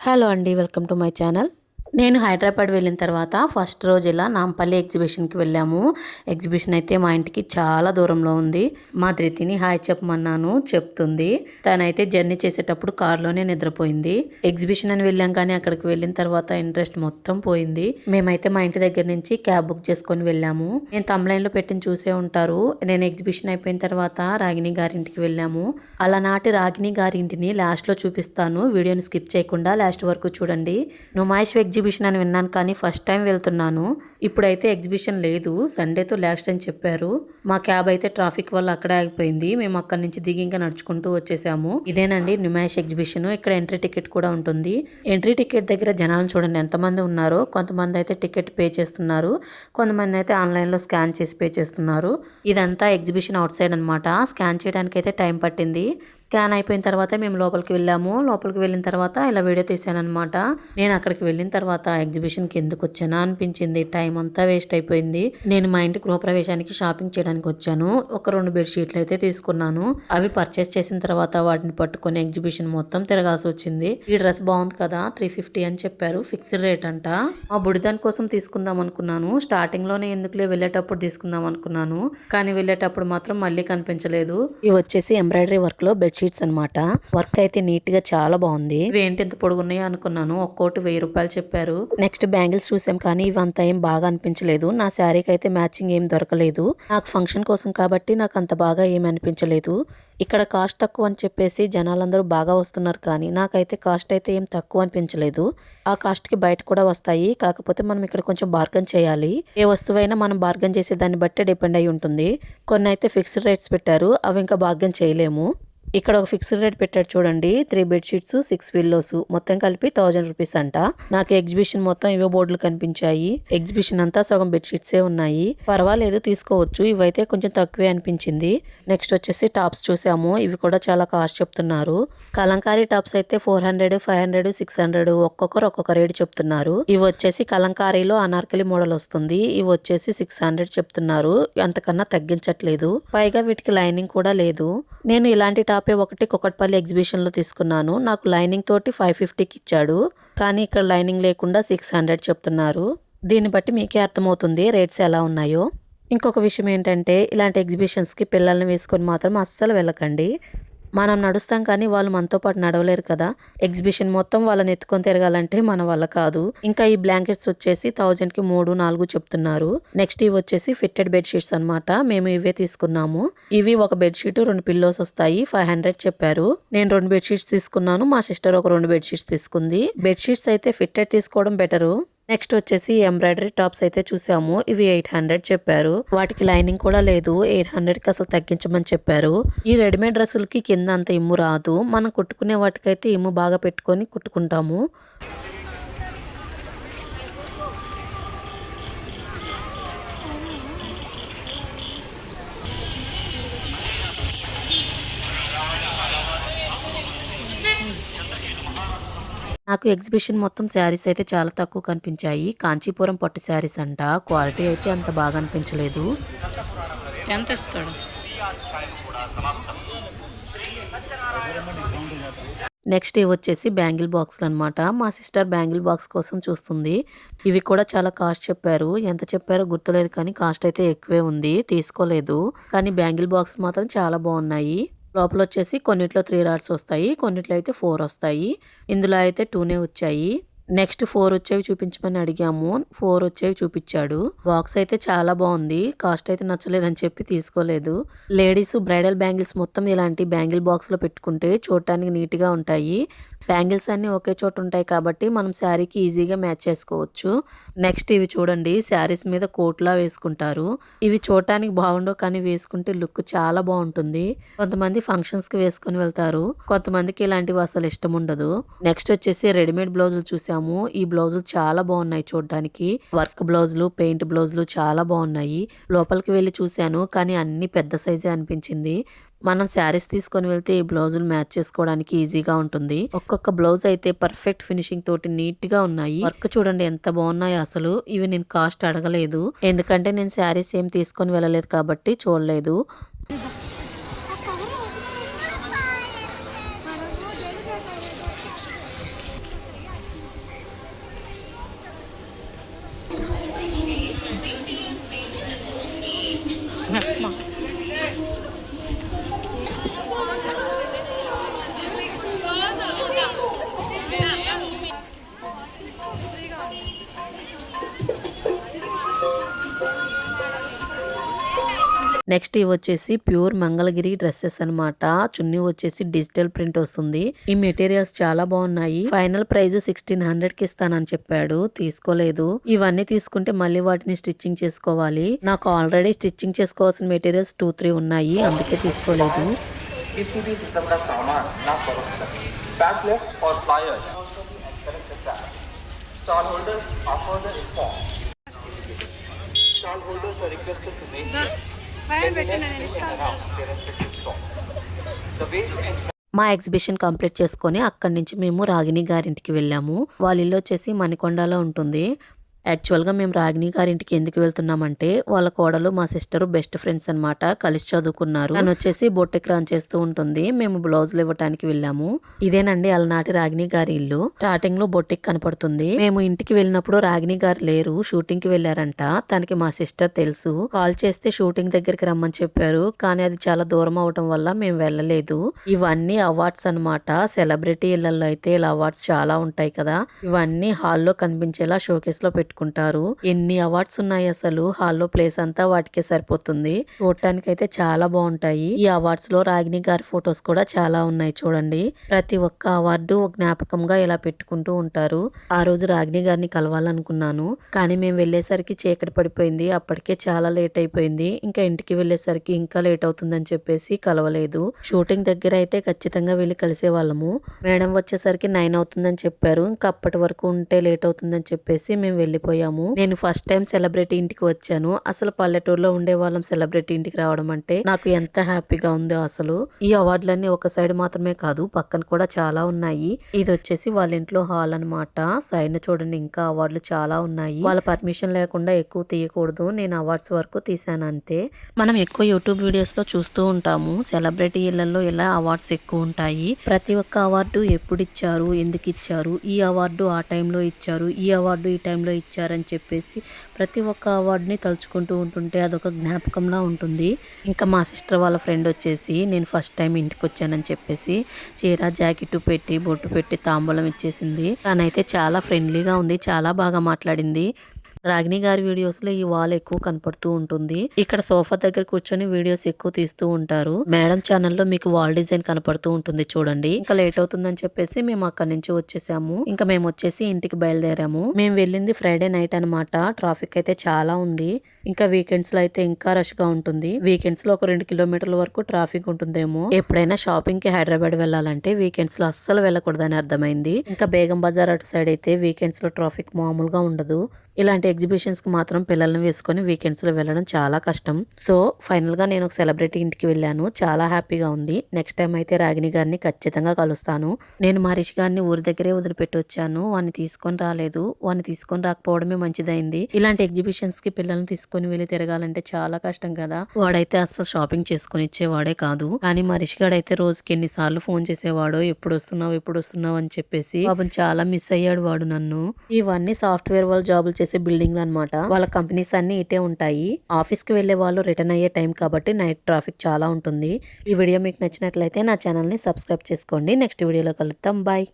Hello అండి, welcome to my channel. నేను హైదరాబాద్ వెళ్ళిన తర్వాత ఫస్ట్ రోజు ఇలా నాంపల్లి ఎగ్జిబిషన్కి వెళ్ళాము. ఎగ్జిబిషన్ అయితే మా ఇంటికి చాలా దూరంలో ఉంది. మా ధృతిని హాయ్ చెప్పమన్నాను, చెప్తుంది. తనైతే జర్నీ చేసేటప్పుడు కార్లోనే నిద్రపోయింది. ఎగ్జిబిషన్ అని వెళ్ళాం కానీ అక్కడికి వెళ్ళిన తర్వాత ఇంట్రెస్ట్ మొత్తం పోయింది. మేమైతే మా ఇంటి దగ్గర నుంచి క్యాబ్ బుక్ చేసుకొని వెళ్ళాము. నేను తమ్లైన్లో పెట్టిన చూసే ఉంటారు. నేను ఎగ్జిబిషన్ అయిపోయిన తర్వాత రాగిణి గారింటికి వెళ్ళాము. అలనాటి రాగిణి గారింటిని లాస్ట్లో చూపిస్తాను. వీడియోని స్కిప్ చేయకుండా లాస్ట్ వరకు చూడండి. నుమాయిష్ ఎగ్జిబిషన్ అని విన్నాను కానీ ఫస్ట్ టైం వెళ్తున్నాను. ఇప్పుడైతే ఎగ్జిబిషన్ లేదు, సండేతో లాస్ట్ అని చెప్పారు. మా క్యాబ్ అయితే ట్రాఫిక్ వల్ల అక్కడే ఆగిపోయింది. మేము అక్కడి నుంచి దిగి ఇంకా నడుచుకుంటూ వచ్చేసాము. ఇదేనండి నుమాయిష్ ఎగ్జిబిషన్. ఇక్కడ ఎంట్రీ టికెట్ కూడా ఉంటుంది. ఎంట్రీ టికెట్ దగ్గర జనాలను చూడండి ఎంతమంది ఉన్నారో. కొంతమంది అయితే టికెట్ పే చేస్తున్నారు, కొంతమంది అయితే ఆన్లైన్లో స్కాన్ చేసి పే చేస్తున్నారు. ఇదంతా ఎగ్జిబిషన్ అవుట్ సైడ్ అనమాట. స్కాన్ చేయడానికి అయితే టైం పట్టింది. స్కాన్ అయిపోయిన తర్వాత మేము లోపలికి వెళ్ళాము. లోపలికి వెళ్ళిన తర్వాత ఇలా వీడియో తీసాను అనమాట. నేను అక్కడికి వెళ్ళిన తర్వాత ఎగ్జిబిషన్కి ఎందుకు వచ్చానా అనిపించింది. టైం అంతా వేస్ట్ అయిపోయింది. నేను మా ఇంటి గృహప్రవేశానికి షాపింగ్ చేయడానికి వచ్చాను. ఒక 2 బెడ్షీట్లు అయితే తీసుకున్నాను. అవి పర్చేస్ చేసిన తర్వాత వాటిని పట్టుకొని ఎగ్జిబిషన్ మొత్తం తిరగాల్సి వచ్చింది. ఈ డ్రెస్ బాగుంది కదా, 350 అని చెప్పారు. ఫిక్స్డ్ రేట్ అంట. మా బుడిదాని కోసం తీసుకుందాం అనుకున్నాను. స్టార్టింగ్ లోనే ఎందుకులే, వెళ్ళేటప్పుడు తీసుకుందాం అనుకున్నాను. కానీ వెళ్ళేటప్పుడు మాత్రం మళ్ళీ కనిపించలేదు. ఇవి వచ్చేసి ఎంబ్రాయిడరీ వర్క్ లో బెడ్షీట్స్ అనమాట. వర్క్ అయితే నీట్ గా చాలా బాగుంది. ఇవి ఏంటి ఎంత పొడుగున్నాయో అనుకున్నాను. ఒక్కోటి 1000 రూపాయలు చెప్పారు. నెక్స్ట్ బ్యాంగిల్స్ చూసాం కానీ ఇవంతా ఏం బాగా అనిపించలేదు. నా శారీకి అయితే మ్యాచింగ్ ఏం దొరకలేదు. నాకు ఫంక్షన్ కోసం కాబట్టి నాకు అంత బాగా ఏం అనిపించలేదు. ఇక్కడ కాస్ట్ తక్కువ అని చెప్పేసి జనాలందరూ బాగా వస్తున్నారు కానీ నాకైతే కాస్ట్ అయితే ఏం తక్కువ అనిపించలేదు. ఆ కాస్ట్ కి బయట కూడా వస్తాయి, కాకపోతే మనం ఇక్కడ కొంచెం బార్గెన్ చేయాలి. ఏ వస్తువైనా మనం బార్గెన్ చేసే దాన్ని బట్టే డిపెండ్ అయి ఉంటుంది. కొన్ని అయితే ఫిక్స్డ్ రేట్స్ పెట్టారు, అవి ఇంకా బార్గెన్ చేయలేము. ఇక్కడ ఒక ఫిక్స్డ్ రేట్ పెట్టాడు చూడండి. 3 బెడ్షీట్స్ 6 పిల్లోస్ మొత్తం కలిపి 1000 రూపీస్ అంట. నాకు ఎగ్జిబిషన్ మొత్తం ఇవే బోర్డులు కనిపించాయి. ఎగ్జిబిషన్ అంతా సగం బెడ్షీట్సే ఉన్నాయి. పర్వాలేదు, తీసుకోవచ్చు. ఇవైతే కొంచెం తక్కువే అనిపించింది. నెక్స్ట్ వచ్చేసి టాప్స్ చూసాము. ఇవి కూడా చాలా కాస్ట్ చెప్తున్నారు. కలంకారీ టాప్స్ అయితే 400, 500, 600 ఒక్కొక్కరు ఒక్కొక్క రేటు చెప్తున్నారు. ఇవి వచ్చేసి కలంకారీలో అనార్కలి మోడల్ వస్తుంది. ఇవి వచ్చేసి 600 చెప్తున్నారు. అంతకన్నా తగ్గించట్లేదు. పైగా వీటికి లైనింగ్ కూడా లేదు. నేను ఇలాంటి టాప్ ఒకటి కుకట్పల్లి ఎగ్జిబిషన్ లో తీసుకున్నాను. నాకు లైనింగ్ తోటి 550కి ఇచ్చాడు, కానీ ఇక్కడ లైనింగ్ లేకుండా 600 చెప్తున్నారు. దీన్ని బట్టి మీకే అర్థమవుతుంది రేట్స్ ఎలా ఉన్నాయో. ఇంకొక విషయం ఏంటంటే, ఇలాంటి ఎగ్జిబిషన్స్ కి పిల్లల్ని వేసుకొని మాత్రం అస్సలు వెళ్ళకండి. మనం నడుస్తాం కానీ వాళ్ళు మనతో పాటు నడవలేరు కదా. ఎగ్జిబిషన్ మొత్తం వాళ్ళని ఎత్తుకొని తిరగాలంటే మన వల్ల కాదు. ఇంకా ఈ బ్లాంకెట్స్ వచ్చేసి 1000కి 3, 4 చెప్తున్నారు. నెక్స్ట్ ఇవి వచ్చేసి ఫిట్టెడ్ బెడ్షీట్స్ అనమాట. మేము ఇవే తీసుకున్నాము. ఇవి ఒక బెడ్షీట్ 2 పిల్లోస్ వస్తాయి. 500 చెప్పారు. నేను 2 బెడ్షీట్స్ తీసుకున్నాను. మా సిస్టర్ ఒక 2 బెడ్షీట్స్ తీసుకుంది. బెడ్షీట్స్ అయితే ఫిట్టెడ్ తీసుకోవడం బెటరు. నెక్స్ట్ వచ్చేసి ఎంబ్రాయిడరీ టాప్స్ అయితే చూసాము. ఇవి 800 చెప్పారు. వాటికి లైనింగ్ కూడా లేదు. 800కి అసలు తగ్గించమని చెప్పారు. ఈ రెడీమేడ్ డ్రెస్సులకి కింద అంత ఇమ్ము రాదు. మనం కుట్టుకునే వాటికైతే ఇమ్ము బాగా పెట్టుకొని కుట్టుకుంటాము. నాకు ఎగ్జిబిషన్ మొత్తం శారీస్ అయితే చాలా తక్కువ కనిపించాయి. కాంచీపురం పట్టు శారీస్ అంట. క్వాలిటీ అయితే అంత బాగా అనిపించలేదు. ఎంత ఇస్తాడు? నెక్స్ట్ ఇవి వచ్చేసి బ్యాంగిల్ బాక్స్లు అనమాట. మా సిస్టర్ బ్యాంగిల్ బాక్స్ కోసం చూస్తుంది. ఇవి కూడా చాలా కాస్ట్ చెప్పారు. ఎంత చెప్పారో గుర్తులేదు కానీ కాస్ట్ అయితే ఎక్కువే ఉంది. తీసుకోలేదు, కానీ బ్యాంగిల్ బాక్స్ మాత్రం చాలా బాగున్నాయి. లోపల వచ్చేసి కొన్నిట్లో 3 రాడ్స్ వస్తాయి, కొన్నిట్లో అయితే 4 వస్తాయి. ఇందులో అయితే 2నే వచ్చాయి. నెక్స్ట్ 4 వచ్చేవి చూపించమని అడిగాము. 4 వచ్చేవి చూపించాడు. బాక్స్ అయితే చాలా బాగుంది. కాస్ట్ అయితే నచ్చలేదని చెప్పి తీసుకోలేదు. లేడీస్ బ్రైడల్ బ్యాంగిల్స్ మొత్తం ఇలాంటి బ్యాంగిల్ బాక్స్ లో పెట్టుకుంటే చూడటానికి నీట్ గా ఉంటాయి. బ్యాంగిల్స్ అన్ని ఒకే చోట ఉంటాయి కాబట్టి మనం శారీకి ఈజీగా మ్యాచ్ చేసుకోవచ్చు. నెక్స్ట్ ఇవి చూడండి, శారీస్ మీద కోట్లా వేసుకుంటారు. ఇవి చూడటానికి బాగుండవు కానీ వేసుకుంటే లుక్ చాలా బాగుంటుంది. కొంతమంది ఫంక్షన్స్ కి వేసుకొని వెళ్తారు, కొంతమందికి ఇలాంటివి అసలు ఇష్టం ఉండదు. నెక్స్ట్ వచ్చేసి రెడీమేడ్ బ్లౌజులు చూసాము. ఈ బ్లౌజులు చాలా బాగున్నాయి చూడడానికి. వర్క్ బ్లౌజులు, పెయింట్ బ్లౌజులు చాలా బాగున్నాయి. లోపలికి వెళ్ళి చూశాను కానీ అన్ని పెద్ద సైజే అనిపించింది. మనం శారీస్ తీసుకొని వెళ్తే ఈ బ్లౌజులు మ్యాచ్ చేసుకోవడానికి ఈజీగా ఉంటుంది. ఒక్కొక్క బ్లౌజ్ అయితే పర్ఫెక్ట్ ఫినిషింగ్ తోటి నీట్ గా ఉన్నాయి. వర్క్ చూడండి ఎంత బాగున్నాయో అసలు. ఇవి నేను కాస్ట్ అడగలేదు, ఎందుకంటే నేను శారీస్ ఏం తీసుకొని వెళ్ళలేదు కాబట్టి చూడలేదు. నెక్స్ట్ ఇవి వచ్చేసి ప్యూర్ మంగళగిరి డ్రెస్సెస్ అన్నమాట. చున్నీ వచ్చేసి డిజిటల్ ప్రింట్ వస్తుంది. ఈ మెటీరియల్స్ చాలా బాగున్నాయి. ఫైనల్ ప్రైస్ 1600 కి ఇస్తానని చెప్పాడు, తీసుకోలేదు. ఇవన్నీ తీసుకుంటే మళ్ళీ వాటిని స్టిచ్చింగ్ చేసుకోవాలి. నాకు ఆల్రెడీ స్టిచ్చింగ్ చేసుకోవాల్సిన మెటీరియల్స్ 2-3 ఉన్నాయి, అందుకే తీసుకోలేదు. किसी भी किस्म का सामान ना फरोख्त करें. पैम्पलेट्स और flyers stall holders offer the inform. Stall holders are requested to make around their respective stall. The way to ensure మా ఎగ్జిబిషన్ కంప్లీట్ చేసుకొని అక్కడి నుంచి మేము రాగిణి గారింటికి వెళ్ళాము. వాళ్ళ ఇల్లు వచ్చేసి మణికొండలో ఉంటుంది. యాక్చువల్గా మేము రాగిణి గారింటికి ఎందుకు వెళ్తున్నామంటే వాళ్ళ కోడలు మా సిస్టర్ బెస్ట్ ఫ్రెండ్స్ అనమాట, కలిసి చదువుకున్నారు. తను వచ్చేసి బొట్టెకి రన్ చేస్తూ ఉంటుంది. మేము బ్లౌజులు ఇవ్వడానికి వెళ్ళాము. ఇదేనండి అలనాటి రాగిణి గారి ఇల్లు. స్టార్టింగ్ లో బొట్టెకి కనపడుతుంది. మేము ఇంటికి వెళ్ళినప్పుడు రాగిణి గారు లేరు, షూటింగ్ కి వెళ్ళారంట. తనకి మా సిస్టర్ తెలుసు. కాల్ చేస్తే షూటింగ్ దగ్గరికి రమ్మని చెప్పారు, కానీ అది చాలా దూరం అవటం వల్ల మేము వెళ్ళలేదు. ఇవన్నీ అవార్డ్స్ అనమాట. సెలబ్రిటీ ఇళ్లలో అయితే ఇలా అవార్డ్స్ చాలా ఉంటాయి కదా. ఇవన్నీ హాల్లో కనిపించేలా షోకేస్ లో పెట్టుకుంటారు. ఎన్ని అవార్డ్స్ ఉన్నాయి అసలు. హాల్లో ప్లేస్ అంతా వాటికే సరిపోతుంది. చూడటానికి అయితే చాలా బాగుంటాయి. ఈ అవార్డ్స్ లో రాగిణి గారి ఫొటోస్ కూడా చాలా ఉన్నాయి చూడండి. ప్రతి ఒక్క అవార్డు ఒక జ్ఞాపకంగా ఇలా పెట్టుకుంటూ ఉంటారు. ఆ రోజు రాగిణి గారిని కలవాలనుకున్నాను, కానీ మేము వెళ్ళేసరికి చీకటి పడిపోయింది. అప్పటికే చాలా లేట్ అయిపోయింది. ఇంకా ఇంటికి వెళ్ళేసరికి ఇంకా లేట్ అవుతుందని చెప్పేసి కలవలేదు. షూటింగ్ దగ్గర అయితే ఖచ్చితంగా వెళ్ళి కలిసే వాళ్ళము. మేడం వచ్చేసరికి 9 అవుతుందని చెప్పారు. ఇంకా అప్పటి వరకు ఉంటే లేట్ అవుతుందని చెప్పేసి మేము వెళ్ళిపోయాము. నేను ఫస్ట్ టైం సెలబ్రిటీ ఇంటికి వచ్చాను. అసలు పల్లెటూరులో ఉండే వాళ్ళం సెలబ్రిటీ ఇంటికి రావడం అంటే నాకు ఎంత హ్యాపీగా ఉందో అసలు. ఈ అవార్డులన్నీ ఒక సైడ్ మాత్రమే కాదు, పక్కన కూడా చాలా ఉన్నాయి. ఇది వచ్చేసి వాళ్ళ ఇంట్లో హాల్ అనమాట. సైడ్ చూడండి ఇంకా అవార్డులు చాలా ఉన్నాయి. వాళ్ళ పర్మిషన్ లేకుండా ఎక్కువ తీయకూడదు. నేను అవార్డ్స్ వరకు తీసాను అంతే. మనం ఎక్కువ యూట్యూబ్ వీడియోస్ లో చూస్తూ ఉంటాము, సెలబ్రిటీ ఇళ్లలో ఇలా అవార్డ్స్ ఎక్కువ ఉంటాయి. ప్రతి ఒక్క అవార్డు ఎప్పుడు ఇచ్చారు, ఎందుకు ఇచ్చారు, ఈ అవార్డు ఆ టైంలో ఇచ్చారు, ఈ అవార్డు ఈ టైంలో ఇచ్చారని చెప్పేసి ప్రతి ఒక్క అవార్డుని తలుచుకుంటూ ఉంటుంటే అదొక జ్ఞాపకంలా ఉంటుంది. ఇంకా మా సిస్టర్ వాళ్ళ ఫ్రెండ్ వచ్చేసి నేను ఫస్ట్ టైం ఇంటికి వచ్చానని చెప్పేసి చీర జాకెట్ పెట్టి బొట్టు పెట్టి తాంబూలం ఇచ్చేసింది. తనైతే చాలా ఫ్రెండ్లీగా ఉంది, చాలా బాగా మాట్లాడింది. రాగిణి గారి వీడియోస్ లో ఈ వాల్ ఎక్కువ కనపడుతూ ఉంటుంది. ఇక్కడ సోఫా దగ్గర కూర్చొని వీడియోస్ ఎక్కువ తీస్తూ ఉంటారు. మేడం ఛానల్లో మీకు వాల్ డిజైన్ కనపడుతూ ఉంటుంది చూడండి. ఇంకా లేట్ అవుతుందని చెప్పేసి మేము అక్కడి నుంచి వచ్చేసాము. ఇంకా మేము వచ్చేసి ఇంటికి బయలుదేరాము. మేము వెళ్ళింది ఫ్రైడే నైట్ అనమాట. ట్రాఫిక్ అయితే చాలా ఉంది. ఇంకా వీకెండ్స్ లో అయితే ఇంకా రష్ గా ఉంటుంది. వీకెండ్స్ లో ఒక 2 కిలోమీటర్ల వరకు ట్రాఫిక్ ఉంటుందేమో. ఎప్పుడైనా షాపింగ్ కి హైదరాబాద్ వెళ్ళాలంటే వీకెండ్స్ లో అస్సలు వెళ్ళకూడదని అర్థమైంది. ఇంకా బేగం బజార్ అటు సైడ్ అయితే వీకెండ్స్ లో ట్రాఫిక్ మామూలుగా ఉండదు. ఇలాంటి ఎగ్జిబిషన్స్ కి మాత్రం పిల్లల్ని వేసుకొని వీకెండ్స్ లో వెళ్ళడం చాలా కష్టం. సో ఫైనల్ గా నేను ఒక సెలబ్రిటీ ఇంటికి వెళ్ళాను. చాలా హ్యాపీగా ఉంది. నెక్స్ట్ టైం అయితే రాగిణి గారిని ఖచ్చితంగా కలుస్తాను. నేను మా రిషి గారిని ఊరి దగ్గరే వదిలిపెట్టి వచ్చాను. వాడిని తీసుకొని రాలేదు. వాడిని తీసుకొని రాకపోవడమే మంచిదైంది. ఇలాంటి ఎగ్జిబిషన్స్ కి పిల్లల్ని తీసుకొని వెళ్ళి తిరగాలంటే చాలా కష్టం కదా. వాడైతే అసలు షాపింగ్ చేసుకుని ఇచ్చేవాడే కాదు. కానీ మా రిషి గారు అయితే రోజుకి ఎన్నిసార్లు ఫోన్ చేసేవాడో, ఎప్పుడు వస్తున్నావు అని చెప్పేసి. పాపం చాలా మిస్ అయ్యాడు వాడు నన్ను. ఇవన్నీ సాఫ్ట్వేర్ వాళ్ళు జాబులు చేసే బిల్డింగ్లు అనమాట. వాళ్ళ కంపెనీస్ అన్ని ఇటే ఉంటాయి. ఆఫీస్ కి వెళ్లే వాళ్ళు రిటర్న్ అయ్యే టైం కాబట్టి నైట్ ట్రాఫిక్ చాలా ఉంటుంది. ఈ వీడియో మీకు నచ్చినట్లయితే నా ఛానల్ ని సబ్స్క్రైబ్ చేసుకోండి. నెక్స్ట్ వీడియోలో కలుద్దాం. బాయ్.